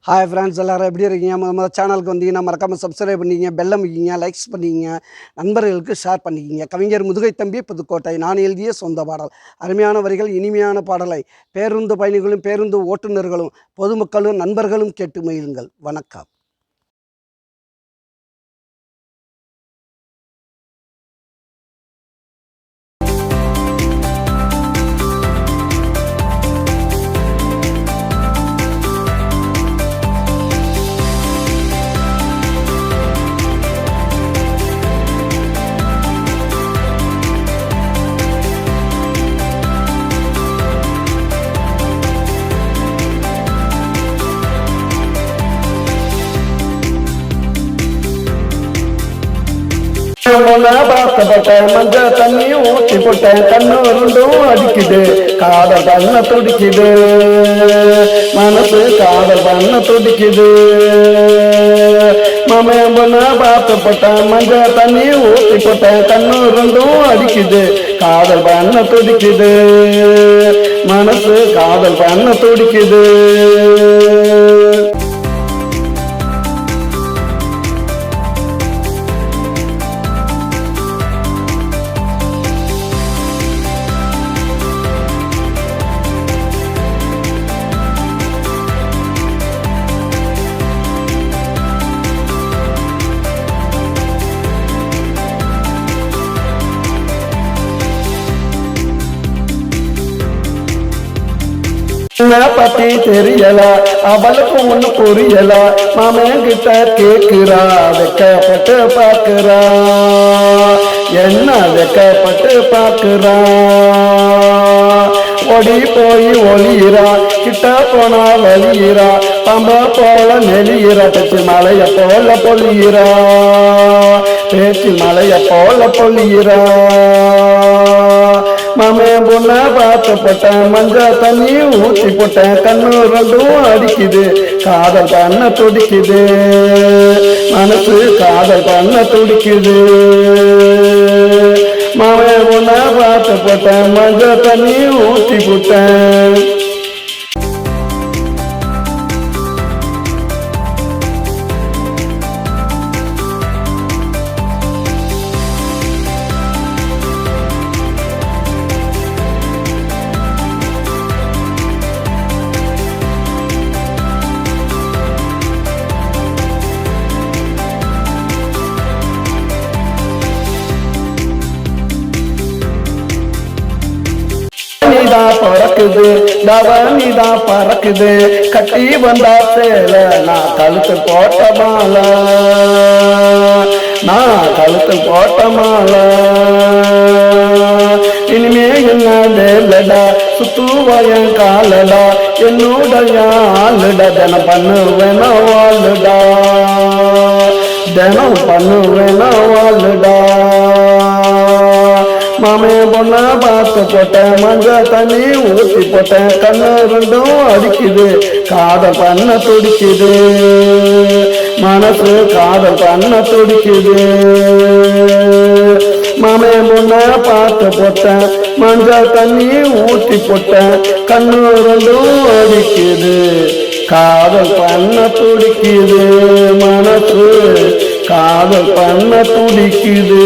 Hi friends, எல்லோரும் எப்படி இருக்கீங்க? நம்ம சேனலுக்கு வந்தீங்கன்னா மறக்காமல் சப்ஸ்கிரைப் பண்ணிக்கிங்க, பெல்லம் வைக்கிங்க, லைக்ஸ் பண்ணிக்கிங்க, நண்பர்களுக்கு ஷேர் பண்ணிக்கிங்க. கவிஞர் முதுகை தம்பி புதுக்கோட்டை. நான் எழுதிய சொந்த பாடல். அருமையான வரிகள், இனிமையான பாடலை பேருந்து பயணிகளும் பேருந்து ஓட்டுநர்களும் பொதுமக்களும் நண்பர்களும் கேட்டு மகிழுங்கள். வணக்கம். பார்த்தப்பட்டேன், மஞ்ச தண்ணி ஊற்றி போட்டேன், கண்ணு ரெண்டும் அடிக்குது, காதல் பண்ண துடிக்குது, மனசு காதல் பண்ண துடிக்குது. மாமன் பொண்ண பார்த்தப்பட்டேன், மஞ்ச தண்ணி ஊற்றி போட்டேன், கண்ணு ரெண்டும் அடிக்குது, காதல் பண்ண துடிக்குது, மனசு காதல் பண்ண துடிக்குது. பத்தி தெரியல, அவளுக்கு ஒண்ணு புரியல, மாமன் கிட்ட கேக்குறா, வெக்கப்பட்டு பாக்குறா, என்ன வெக்கப்பட்டு பாக்குறா. ஒடி போய் ஒளியிறா, கிட்ட போனா வலியிறா, பம்ப போல நெலியிறா, பேச்சு மலைய போல பொழியிறா, பேச்சு மலைய போல பொழியிறா. மாமன் பொண்ண பார்த்து போட்டேன், மஞ்ச தண்ணி ஊற்றி போட்டேன், கண்ணு ரெண்டும் அடிக்குது, காதல் பண்ண துடிக்குது, மனசு காதல் பண்ண துடிக்குது. மாமன் பொண்ண பார்த்து போட்டேன், மஞ்ச தண்ணி ஊற்றி போட்டேன். பறக்குது, தவனிதா பறக்குது, கட்டி வந்தா சேல, நான் கழுத்து போட்ட மால, நான் கழுத்து போட்ட மால. இனிமே என்ன வேலடா, சுத்துவயன் காலடா, என்னுடைய ஆளுடா, தினம் பண்ணுவேன வாழுடா, தினம் பண்ணுவேன வாழுடா. மாமன் பொண்ண பார்த்து போட்டேன், மஞ்ச தண்ணி ஊற்றி போட்டேன், கண்ணு ரெண்டும் அடிக்குது, காதல் பண்ண துடிக்குது, மனசு காதல் பண்ண துடிக்குது. மாமன் பொண்ண பார்த்து போட்டேன், மஞ்ச தண்ணி ஊற்றி போட்டேன், கண்ணு ரெண்டும் அடிக்குது, காதல் பண்ண துடிக்குது, மனசு காதல் பண்ண துடிக்குது.